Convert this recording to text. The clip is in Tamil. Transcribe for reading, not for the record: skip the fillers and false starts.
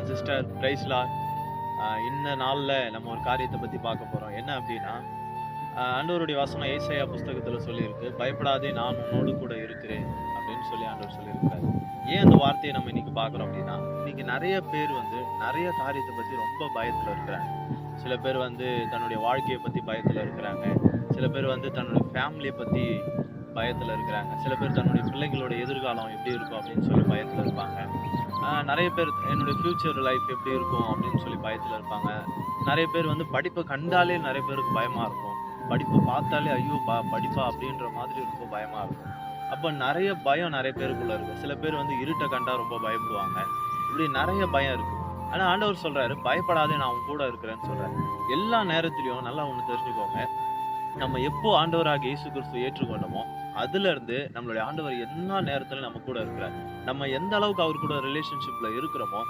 Sister praise Lord. இந்த நாள்ல நம்ம ஒரு காரியத்தை பத்தி பார்க்க போறோம். என்ன அப்படின்னா, ஆண்டவருடைய வசனம் ஏசாயா புஸ்தகத்துல சொல்லியிருக்கு. பயப்படாதே நான் உன்னோடு கூட இருக்கிறேன் அப்படின்னு சொல்லி ஆண்டவர் சொல்லியிருக்கிறார். ஏன் அந்த வார்த்தையை நம்ம இன்னைக்கு பார்க்குறோம் அப்படின்னா, இன்னைக்கு நிறைய பேர் வந்து நிறைய காரியத்தை பத்தி ரொம்ப பயத்துல இருக்கிறாங்க. சில பேர் வந்து தன்னுடைய வாழ்க்கையை பத்தி பயத்துல இருக்கிறாங்க. சில பேர் வந்து தன்னுடைய ஃபேமிலியை பத்தி பயத்துல இருக்கிறாங்க. சில பேர் தன்னுடைய பிள்ளைங்களோட எதிர்காலம் எப்படி இருக்கும் அப்படின்னு சொல்லி பயத்துல இருப்பாங்க. நிறைய பேர் என்னுடைய ஃபியூச்சர் லைஃப் எப்படி இருக்கும் அப்படின்னு சொல்லி பயத்துல இருப்பாங்க. நிறைய பேர் வந்து படிப்பை கண்டாலே நிறைய பேருக்கு பயமா இருக்கும். படிப்பை பார்த்தாலே ஐயோ படிப்பா அப்படின்ற மாதிரி ரொம்ப பயமா இருக்கும். அப்ப நிறைய பயம் நிறைய பேருக்குள்ள இருக்கு. சில பேர் வந்து இருட்டை கண்டா ரொம்ப பயப்படுவாங்க. இப்படி நிறைய பயம் இருக்கு. ஆனா ஆண்டவர் சொல்றாரு, பயப்படாதே நான் உன் கூட இருக்கிறேன்னு சொல்றாரு. எல்லா நேரத்திலயும் நல்லா ஒண்ணு தெரிஞ்சுக்கோங்க. நம்ம எப்போ ஆண்டவராகிய இயேசு கிறிஸ்துவை ஏற்றுக்கொண்டோமோ, அதுல இருந்து நம்மளுடைய ஆண்டவர் எல்லா நேரத்திலும் நம்ம கூட இருக்கிறார். நம்ம எந்த அளவுக்கு அவர் கூட ரிலேஷன்ஷிப்ல இருக்கிறோமோ